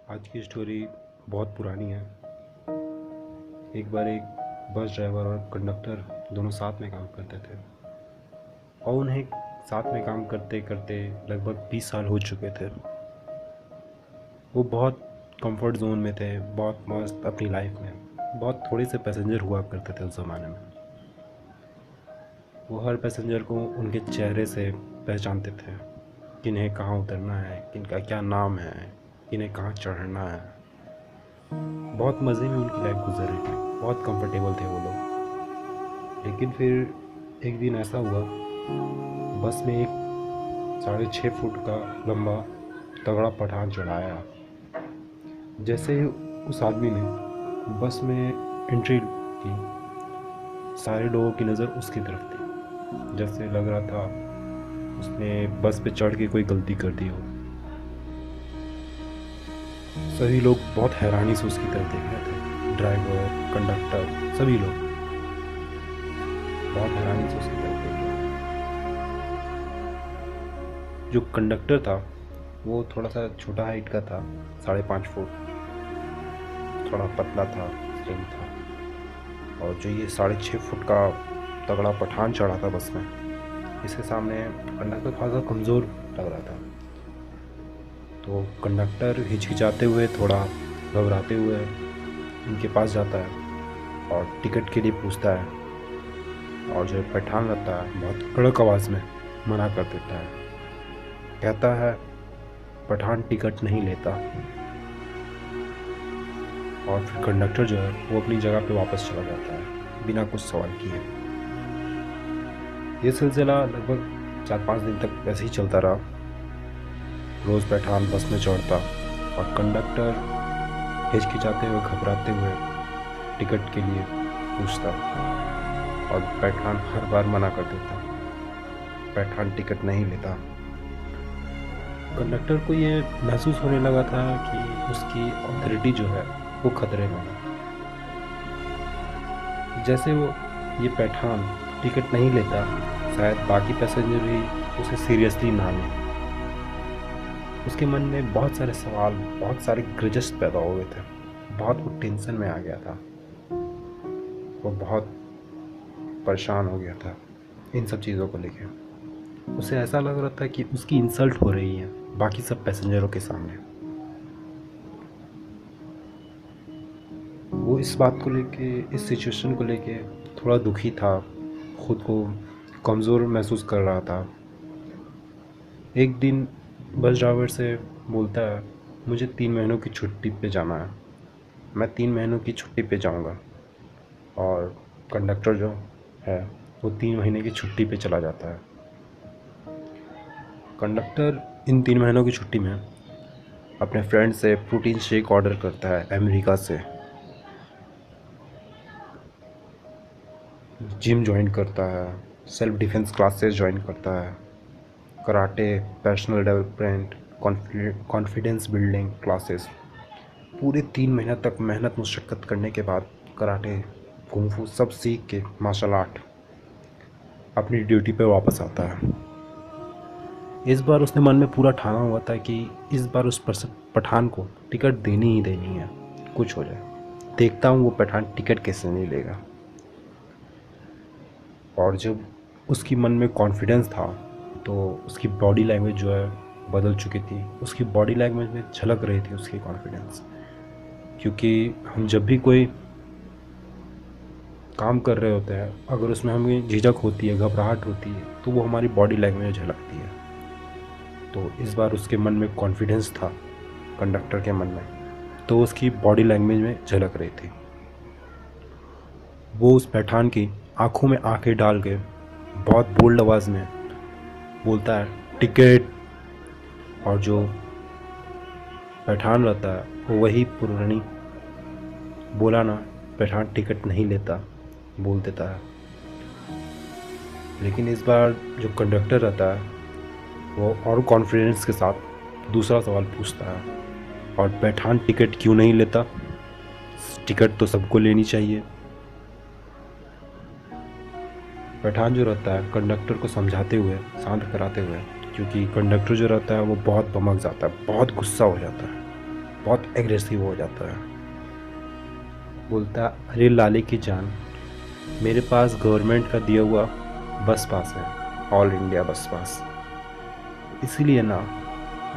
आज की स्टोरी बहुत पुरानी है। एक बार एक बस ड्राइवर और कंडक्टर दोनों साथ में काम करते थे और उन्हें साथ में काम करते करते लगभग 20 साल हो चुके थे। वो बहुत कंफर्ट जोन में थे, बहुत मस्त अपनी लाइफ में। बहुत थोड़े से पैसेंजर हुआ करते थे उस ज़माने में। वो हर पैसेंजर को उनके चेहरे से पहचानते थे, किन्हें कहाँ उतरना है, किनका क्या नाम है, किन्हें कहाँ चढ़ना है। बहुत मज़े में उनकी लाइफ गुजर रही थी, बहुत कंफर्टेबल थे वो लोग। लेकिन फिर एक दिन ऐसा हुआ, बस में एक 6.5 फुट का लंबा तगड़ा पठान चढ़ाया। जैसे ही उस आदमी ने बस में एंट्री की, सारे लोगों की नज़र उसकी तरफ थी। जैसे लग रहा था उसने बस पे चढ़ के कोई गलती कर दी हो। सभी लोग बहुत हैरानी से उसकी तरफ देख रहे थे, ड्राइवर, कंडक्टर, सभी लोग बहुत हैरानी से उसकी तरफ देख रहे थे। जो कंडक्टर था वो थोड़ा सा छोटा हाइट का था, 5.5 फुट, थोड़ा पतला था, स्लिम था। और जो ये 6.5 फुट का तगड़ा पठान चढ़ा था बस में, इसके सामने कंडक्टर थोड़ा सा कमज़ोर लग रहा था। तो कंडक्टर हिचकिचाते हुए, थोड़ा घबराते हुए इनके पास जाता है और टिकट के लिए पूछता है। और जो पठान रहता है बहुत कड़क आवाज़ में मना कर देता है। कहता है पठान टिकट नहीं लेता। और फिर कंडक्टर जो है वो अपनी जगह पे वापस चला जाता है बिना कुछ सवाल किए। ये सिलसिला लगभग 4-5 दिन तक वैसे ही चलता रहा। रोज़ पठान बस में चढ़ता और कंडक्टर हिचकिचाते हुए, घबराते हुए टिकट के लिए पूछता और पठान हर बार मना कर देता। पठान टिकट नहीं लेता। कंडक्टर को ये महसूस होने लगा था कि उसकी अथॉरिटी जो है वो खतरे में है। जैसे वो ये पठान टिकट नहीं लेता, शायद बाकी पैसेंजर भी उसे सीरियसली ना लें। उसके मन में बहुत सारे सवाल, बहुत सारे ग्रजेस पैदा हो गए थे। बहुत वो टेंशन में आ गया था। वो बहुत परेशान हो गया था इन सब चीज़ों को लेके। उसे ऐसा लग रहा था कि उसकी इंसल्ट हो रही है बाकी सब पैसेंजरों के सामने। वो इस बात को लेके, इस सिचुएशन को लेके थोड़ा दुखी था, खुद को कमज़ोर महसूस कर रहा था। एक दिन बस ड्राइवर से बोलता है, मुझे 3 महीनों की छुट्टी पे जाना है, मैं 3 महीनों की छुट्टी पे जाऊंगा। और कंडक्टर जो है वो 3 महीने की छुट्टी पे चला जाता है। कंडक्टर इन 3 महीनों की छुट्टी में अपने फ्रेंड से प्रोटीन शेक ऑर्डर करता है अमेरिका से। जिम ज्वाइन करता है, सेल्फ डिफेंस क्लासेस ज्वाइन करता है, karate, personal development, confidence building classes. पूरे 3 महीने तक मेहनत मुशक्क़त करने के बाद कराटे, कुंफू सब सीख के मार्शल आर्ट अपनी ड्यूटी पे वापस आता है। इस बार उसने मन में पूरा ठाना हुआ था कि इस बार उस पठान को टिकट देनी ही देनी है, कुछ हो जाए। देखता हूँ वो पठान टिकट कैसे नहीं लेगा। और जब उसकी मन में कॉन्फिडेंस था तो उसकी बॉडी लैंग्वेज जो है बदल चुकी थी। उसकी बॉडी लैंग्वेज में झलक रही थी उसकी कॉन्फिडेंस। क्योंकि हम जब भी कोई काम कर रहे होते हैं, अगर उसमें हमें झिझक होती है, घबराहट होती है, तो वो हमारी बॉडी लैंग्वेज में झलकती है। तो इस बार उसके मन में कॉन्फिडेंस था, कंडक्टर के मन में, तो उसकी बॉडी लैंग्वेज में झलक रही थी। वो उस पठान की आंखों में आंखें डाल के बहुत बोल्ड आवाज़ में बोलता है, टिकट। और जो पठान रहता है वो वही पुरानी बोला ना, पठान टिकट नहीं लेता बोल देता है। लेकिन इस बार जो कंडक्टर रहता है वो और कॉन्फिडेंस के साथ दूसरा सवाल पूछता है, और पठान टिकट क्यों नहीं लेता? टिकट तो सबको लेनी चाहिए। पठान जो रहता है कंडक्टर को समझाते हुए, शांत कराते हुए, क्योंकि कंडक्टर जो रहता है वो बहुत भड़क जाता है, बहुत गुस्सा हो जाता है। बहुत एग्रेसिव हो जाता है। बोलता है, अरे लाले की जान, मेरे पास गवर्नमेंट का दिया हुआ बस पास है, ऑल इंडिया बस पास, इसीलिए ना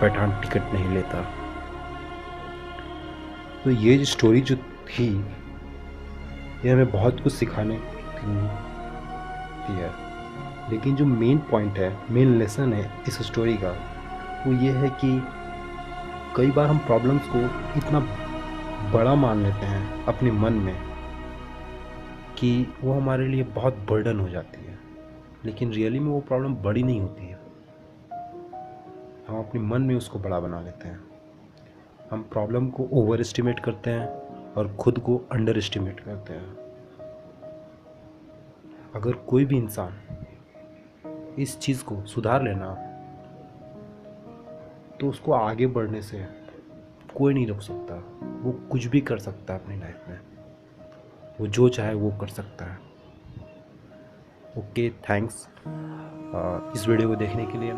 पठान टिकट नहीं लेता। तो ये जो स्टोरी जो थी, ये हमें बहुत कुछ सिखाने की है। लेकिन जो मेन पॉइंट है, मेन लेसन है इस स्टोरी का, वो ये है कि कई बार हम प्रॉब्लम्स को इतना बड़ा मान लेते हैं अपने मन में कि वो हमारे लिए बहुत बर्डन हो जाती है। लेकिन रियली में वो प्रॉब्लम बड़ी नहीं होती है, हम अपने मन में उसको बड़ा बना लेते हैं। हम प्रॉब्लम को ओवर एस्टिमेट करते हैं और खुद को अंडर एस्टिमेट करते हैं। अगर कोई भी इंसान इस चीज़ को सुधार लेना, तो उसको आगे बढ़ने से कोई नहीं रोक सकता। वो कुछ भी कर सकता है अपनी लाइफ में, वो जो चाहे वो कर सकता है। ओके, थैंक्स इस वीडियो को देखने के लिए।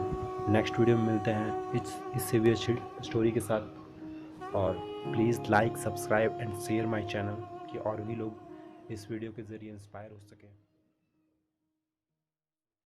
नेक्स्ट वीडियो में मिलते हैं इससे भी अच्छी स्टोरी के साथ। और please like, subscribe and share my channel कि और भी लोग इस वीडियो के ज़रिए इंस्पायर हो सकें।